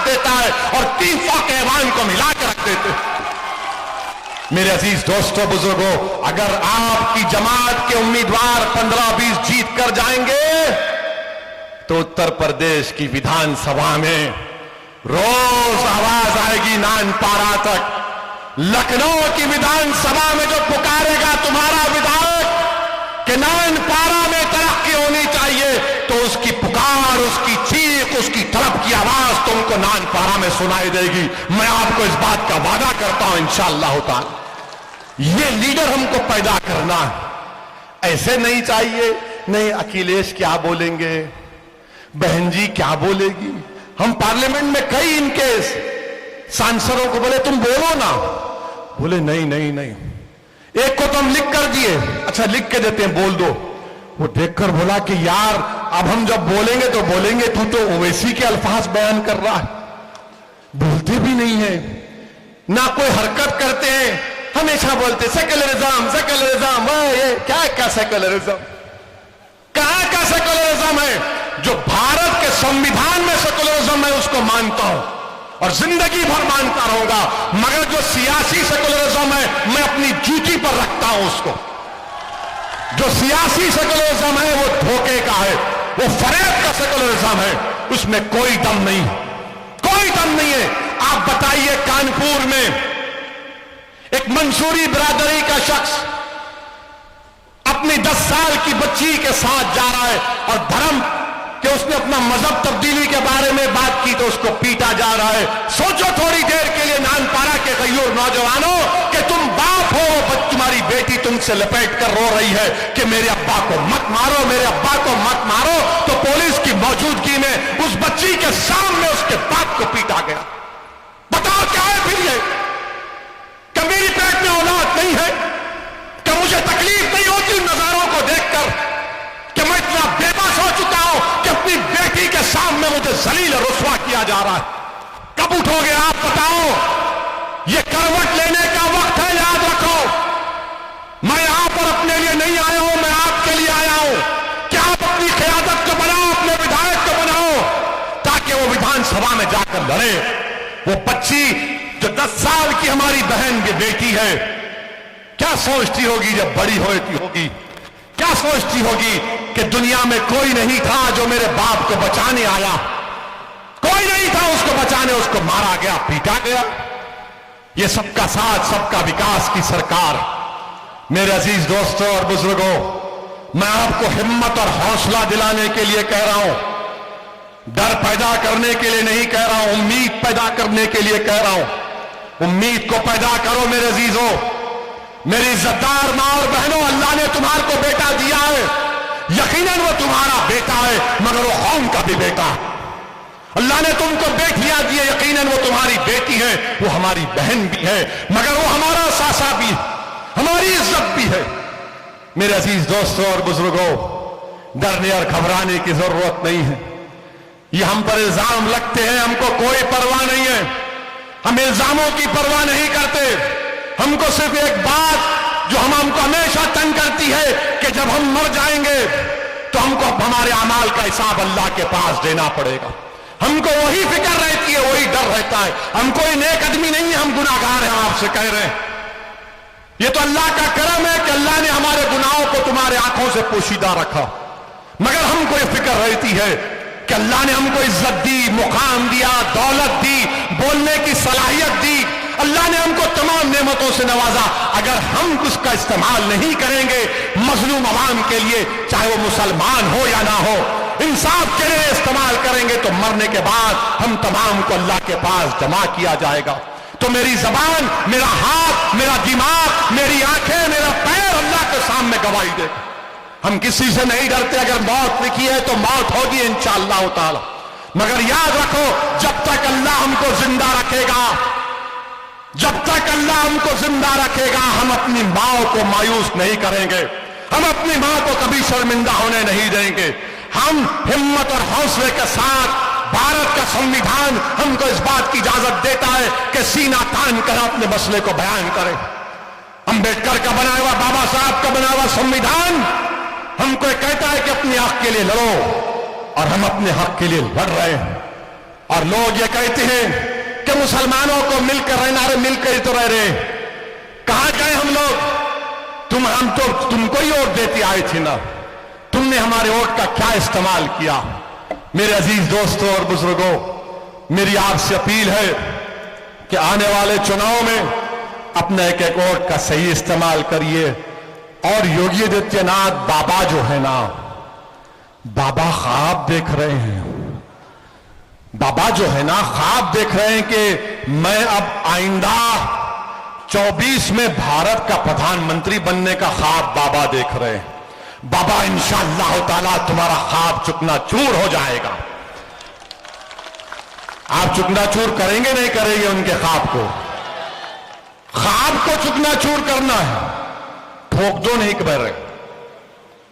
रख देता है और 300 के ऐवान को मिला के रख देते हैं। मेरे अजीज दोस्तों, बुजुर्गों, अगर आपकी जमात के उम्मीदवार 15-20 जीत कर जाएंगे तो उत्तर प्रदेश की विधानसभा में रोज आवाज आएगी नानपारा तक। लखनऊ की विधानसभा में जो पुकारेगा तुम्हारा विधायक कि नानपारा में तरक्की होनी चाहिए, तो उसकी पुकार, उसकी चीख, उसकी तड़प की आवाज तुमको नानपारा में सुनाई देगी। मैं आपको इस बात का वादा करता हूं इंशाअल्लाह ताला। ये लीडर हमको पैदा करना है। ऐसे नहीं चाहिए, नहीं अखिलेश क्या बोलेंगे, बहन जी क्या बोलेगी। हम पार्लियामेंट में कई इनके सांसदों को बोले तुम बोलो ना, बोले नहीं नहीं नहीं। एक को तो हम लिख कर दिए, अच्छा लिख के देते हैं, बोल दो। वो देखकर बोला कि यार अब हम जब बोलेंगे तो बोलेंगे, तू तो ओवैसी के अल्फाज बयान कर रहा है। बोलते भी नहीं है, ना कोई हरकत करते हैं, हमेशा बोलते सेक्युलरिज्म सेक्युलरिज्म। ये क्या सेक्युलरिज्म, कहां का सेक्युलरिज्म है? जो भारत के संविधान में सेक्युलरिज्म है उसको मानता हूं और जिंदगी भर मानता रहूंगा, मगर जो सियासी सेक्युलरिज्म है मैं अपनी जूती पर रखता हूं उसको। जो सियासी सेक्युलरिज्म है वो धोखे का है, वो फरेब का सेक्युलरिज्म है, उसमें कोई दम नहीं, कोई दम नहीं है। आप बताइए, कानपुर में एक मंसूरी बिरादरी का शख्स अपनी 10 साल की बच्ची के साथ जा रहा है और धर्म कि उसने अपना मजहब तब्दीली के बारे में बात की तो उसको पीटा जा रहा है। सोचो थोड़ी देर के लिए नानपारा के गयूर नौजवानों कि तुम बाप हो, तुम्हारी बेटी तुमसे लपेट कर रो रही है कि मेरे अब्बा को मत मारो, मेरे अब्बा को मत मारो, तो पुलिस की मौजूदगी में उस बच्ची के सामने उसके बाप को पीटा गया। बताओ क्या है फिर ये? क्या मेरी पेट में औलाद नहीं है? क्या मुझे तकलीफ नहीं होती उन नजारों को देखकर कि मैं इतना बेबस हो चुका हूं कि अपनी बेटी के सामने मुझे जलील रुस्वा किया जा रहा है? कब उठोगे आप बताओ? ये करवट लेने का वक्त है, याद रखो। मैं यहां पर अपने लिए नहीं आया हूं, मैं आपके लिए आया हूं कि आप अपनी क़यादत को बनाओ, अपने विधायक को बनाओ, ताकि वो विधानसभा में जाकर लड़े। वो बच्ची जो 10 साल की हमारी बहन की बेटी है, क्या सोचती होगी जब बड़ी होगी? क्या सोचती होगी कि दुनिया में कोई नहीं था जो मेरे बाप को बचाने आया, कोई नहीं था उसको बचाने, उसको मारा गया, पीटा गया। ये सबका साथ, सबका विकास की सरकार। मेरे अजीज दोस्तों और बुजुर्गों, मैं आपको हिम्मत और हौसला दिलाने के लिए कह रहा हूं, डर पैदा करने के लिए नहीं कह रहा हूं, उम्मीद पैदा करने के लिए कह रहा हूं। उम्मीद को पैदा करो मेरे अजीजों, मेरी इज्जतदार मां और बहनों, अल्लाह ने तुम्हारे को बेटा दिया है, यकीनन वो तुम्हारा बेटा है, मगर वो कौम का भी बेटा है। अल्लाह ने तुमको बेटियां दी है, यकीनन वो तुम्हारी बेटी है, वो हमारी बहन भी है, मगर वो हमारा सासा भी है, हमारी इज्जत भी है। मेरे अजीज दोस्तों और बुजुर्गों, डरने और घबराने की जरूरत नहीं है। ये हम पर इल्जाम लगते हैं, हमको कोई परवाह नहीं है, हम इल्जामों की परवाह नहीं करते। हमको सिर्फ एक बात जो हमको हमेशा तंग करती है कि जब हम मर जाएंगे तो हमको हमारे अमाल का हिसाब अल्लाह के पास देना पड़ेगा। हमको वही फिक्र रहती है, वही डर रहता है। हम कोई नेक आदमी नहीं है, हम गुनाहगार हैं, आपसे कह रहे हैं। ये तो अल्लाह का करम है कि अल्लाह ने हमारे गुनाहों को तुम्हारे आंखों से पोशीदा रखा, मगर हमको ये फिक्र रहती है कि अल्लाह ने हमको इज्जत दी, मुकाम दिया, दौलत दी, बोलने की सलाहियत दी, अल्लाह ने हमको तमाम नेमतों से नवाजा। अगर हम उसका इस्तेमाल नहीं करेंगे मजलूम अवाम के लिए, चाहे वो मुसलमान हो या ना हो, इंसाफ के लिए इस्तेमाल करेंगे तो मरने के बाद हम तमाम को अल्लाह के पास जमा किया जाएगा। तो मेरी जबान, मेरा हाथ, मेरा दिमाग, मेरी आंखें, मेरा पैर अल्लाह के सामने गवाही दे। हम किसी से नहीं डरते, अगर मौत लिखी है तो मौत होगी इंशाअल्लाह ताला, मगर याद रखो जब तक अल्लाह हमको जिंदा रखेगा, जब तक अल्लाह हमको जिंदा रखेगा, हम अपनी माँ को मायूस नहीं करेंगे, हम अपनी माँ को कभी शर्मिंदा होने नहीं देंगे। हम हिम्मत और हौसले के साथ, भारत का संविधान हमको इस बात की इजाजत देता है कि सीना तान कर अपने मसले को बयान करें। अंबेडकर का बनाया हुआ, बाबा साहब का बनाया हुआ संविधान हमको कहता है कि अपने हक के लिए लड़ो, और हम अपने हक के लिए लड़ रहे हैं। और लोग ये कहते हैं कि मुसलमानों को मिलकर रहना, रे मिलकर ही तो रह रहे, कहां गए हम लोग? हम तो तुमको ही वोट देते आए थे ना, तुमने हमारे वोट का क्या इस्तेमाल किया? मेरे अजीज दोस्तों और बुजुर्गों, मेरी आपसे अपील है कि आने वाले चुनाव में अपने एक एक वोट का सही इस्तेमाल करिए। और योगी आदित्यनाथ बाबा जो है ना, बाबा ख्वाब देख रहे हैं, बाबा जो है ना ख्वाब देख रहे हैं कि मैं अब आइंदा 24 में भारत का प्रधानमंत्री बनने का ख्वाब बाबा देख रहे हैं। बाबा इंशाअल्लाह ताला तुम्हारा ख्वाब चुकनाचूर हो जाएगा। आप चुकनाचूर करेंगे नहीं करेंगे उनके ख्वाब को? ख्वाब को चुकनाचूर करना है, ठोक दो नहीं कर रहे।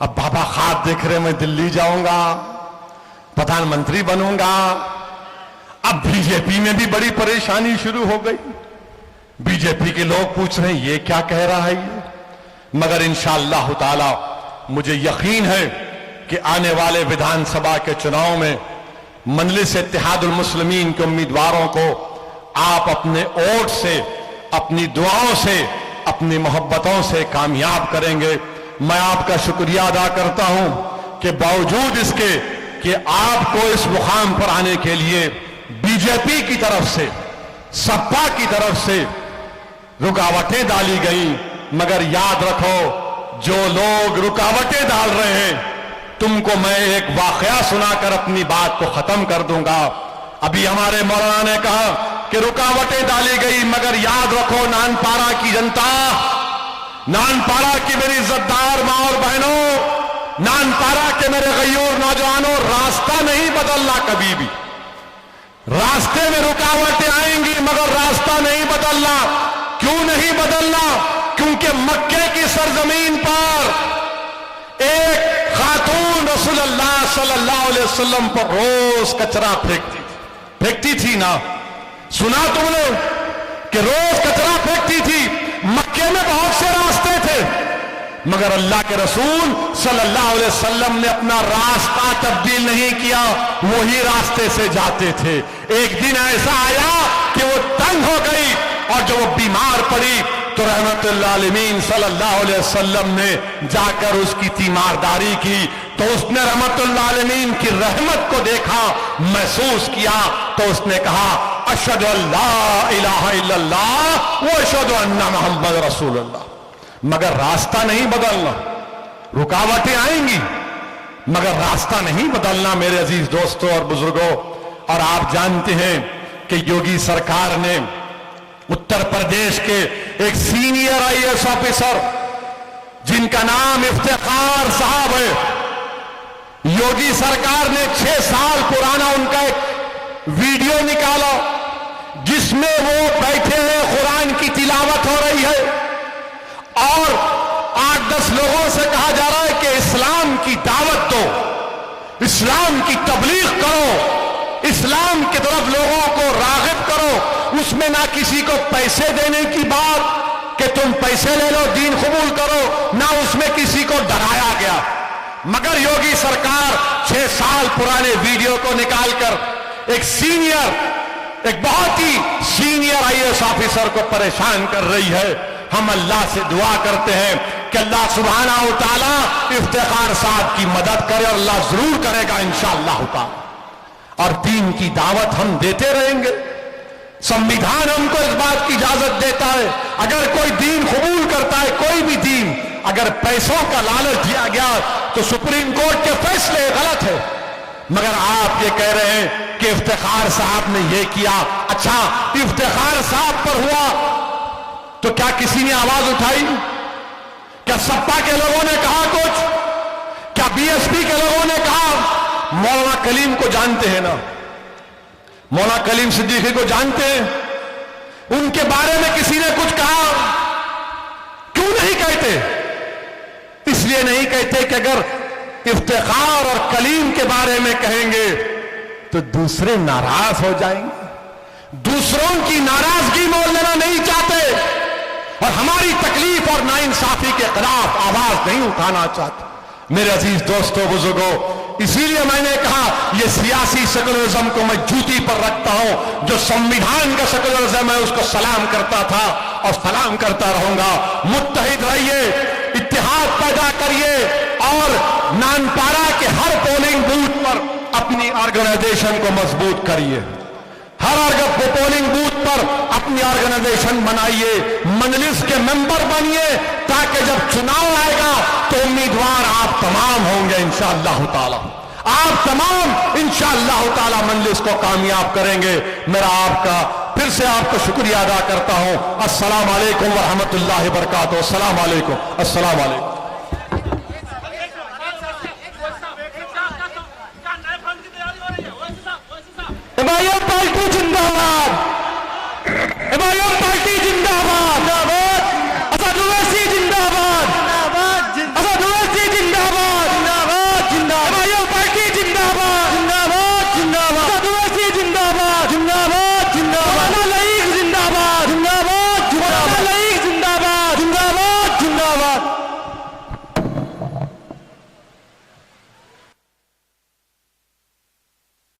अब बाबा ख्वाब देख रहे मैं दिल्ली जाऊंगा, प्रधानमंत्री बनूंगा। अब बीजेपी में भी बड़ी परेशानी शुरू हो गई। बीजेपी के लोग पूछ रहे हैं ये क्या कह रहा है ये? मगर इंशाअल्लाह ताला मुझे यकीन है कि आने वाले विधानसभा के चुनाव में मजलिस इत्तेहादुल मुस्लिमीन के उम्मीदवारों को आप अपने वोट से, अपनी दुआओं से, अपनी मोहब्बतों से कामयाब करेंगे। मैं आपका शुक्रिया अदा करता हूं कि बावजूद इसके कि आपको इस मुकाम पर आने के लिए बीजेपी की तरफ से, सपा की तरफ से रुकावटें डाली गई, मगर याद रखो जो लोग रुकावटें डाल रहे हैं, तुमको मैं एक वाकया सुनाकर अपनी बात को खत्म कर दूंगा। अभी हमारे मौलाना ने कहा कि रुकावटें डाली गई, मगर याद रखो नानपारा की जनता, नानपारा की मेरी इज्जतदार मां और बहनों, नानपारा के मेरे गयूर नौजवानों, रास्ता नहीं बदलना कभी भी। रास्ते में रुकावटें आएंगी मगर रास्ता नहीं बदलना। क्यों नहीं बदलना? क्योंकि मक्के की सरजमीन पर एक खातून रसूलुल्लाह सल्लल्लाहु अलैहि वसल्लम पर रोज कचरा फेंकती थी ना, सुना तुमने कि रोज कचरा फेंकती थी? मक्के में बहुत से रास्ते थे, मगर अल्लाह के रसूल सल्लल्लाहु अलैहि वसल्लम ने अपना रास्ता तब्दील नहीं किया, वही रास्ते से जाते थे। एक दिन ऐसा आया कि वो तंग हो गई और जब वो बीमार पड़ी तो रहमतुल आलमीन सल्लल्लाहु अलैहि वसल्लम ने जाकर उसकी तीमारदारी की, तो उसने रहमतुल आलमीन की रहमत को देखा, महसूस किया, तो उसने कहा अशहदु अल्ला इलाहा इल्लल्लाह व अशहदु अन्ना मुहम्मद रसूलुल्लाह। मगर रास्ता नहीं बदलना। रुकावटें आएंगी मगर रास्ता नहीं बदलना मेरे अजीज दोस्तों और बुजुर्गों। और आप जानते हैं कि योगी सरकार ने उत्तर प्रदेश के एक सीनियर आईएएस ऑफिसर जिनका नाम इफ्तिखार साहब है, योगी सरकार ने 6 साल पुराना उनका एक वीडियो निकाला जिसमें वो बैठे हैं, कुरान की तिलावत हो रही है और 8-10 लोगों से कहा जा रहा है कि इस्लाम की दावत दो, इस्लाम की तबलीग करो, इस्लाम की तरफ लोगों को रागिब करो। उसमें ना किसी को पैसे देने की बात कि तुम पैसे ले लो दीन कबूल करो, ना उसमें किसी को डराया गया। मगर योगी सरकार 6 साल पुराने वीडियो को निकालकर एक बहुत ही सीनियर आईएएस ऑफिसर को परेशान कर रही है। हम अल्लाह से दुआ करते हैं कि अल्लाह सुब्हानहू व तआला इफ्तिखार साहब की मदद करे, और अल्लाह जरूर करेगा इंशाअल्लाह ताला। और दीन की दावत हम देते रहेंगे। संविधान हमको इस बात की इजाजत देता है, अगर कोई दीन कबूल करता है, कोई भी दीन, अगर पैसों का लालच दिया गया तो सुप्रीम कोर्ट के फैसले गलत है। मगर आप ये कह रहे हैं कि इफ्तिखार साहब ने ये किया। अच्छा, इफ्तिखार साहब पर हुआ तो क्या किसी ने आवाज उठाई? क्या सपा के लोगों ने कहा कुछ? क्या बीएसपी के लोगों ने कहा? मौलाना कलीम को जानते हैं ना, मौलाना कलीम सिद्दीकी को जानते हैं, उनके बारे में किसी ने कुछ कहा? क्यों नहीं कहते? इसलिए नहीं कहते कि अगर इफ्तिखार और कलीम के बारे में कहेंगे तो दूसरे नाराज हो जाएंगे, दूसरों की नाराजगी मोल लेना नहीं चाहते और हमारी तकलीफ और नाइंसाफी के खिलाफ आवाज नहीं उठाना चाहते। मेरे अजीज दोस्तों बुजुर्गों, इसीलिए मैंने कहा ये सियासी सेकुलरिज्म को मैं जूती पर रखता हूं। जो संविधान का सेकुलरिज्म है उसको सलाम करता था और सलाम करता रहूंगा। मुत्तहिद रहिए, इत्तेहाद पैदा करिए और नानपाड़ा के हर पोलिंग बूथ पर अपनी ऑर्गेनाइजेशन को मजबूत करिए। हर पोलिंग बूथ पर अपनी ऑर्गेनाइजेशन बनाइए, मजलिस के मेंबर बनिए, ताकि जब चुनाव आएगा तो उम्मीदवार आप तमाम होंगे इंशाअल्लाह ताला। आप तमाम इंशाअल्लाह ताला मजलिस को कामयाब करेंगे। मेरा आपका फिर से आपको शुक्रिया अदा करता हूं। अस्सलाम वालेकुम व रहमतुल्लाहि व बरकातुहू। अस्सलाम वालेकुम, अस्सलाम वालेकुम। भाइयों, पार्टी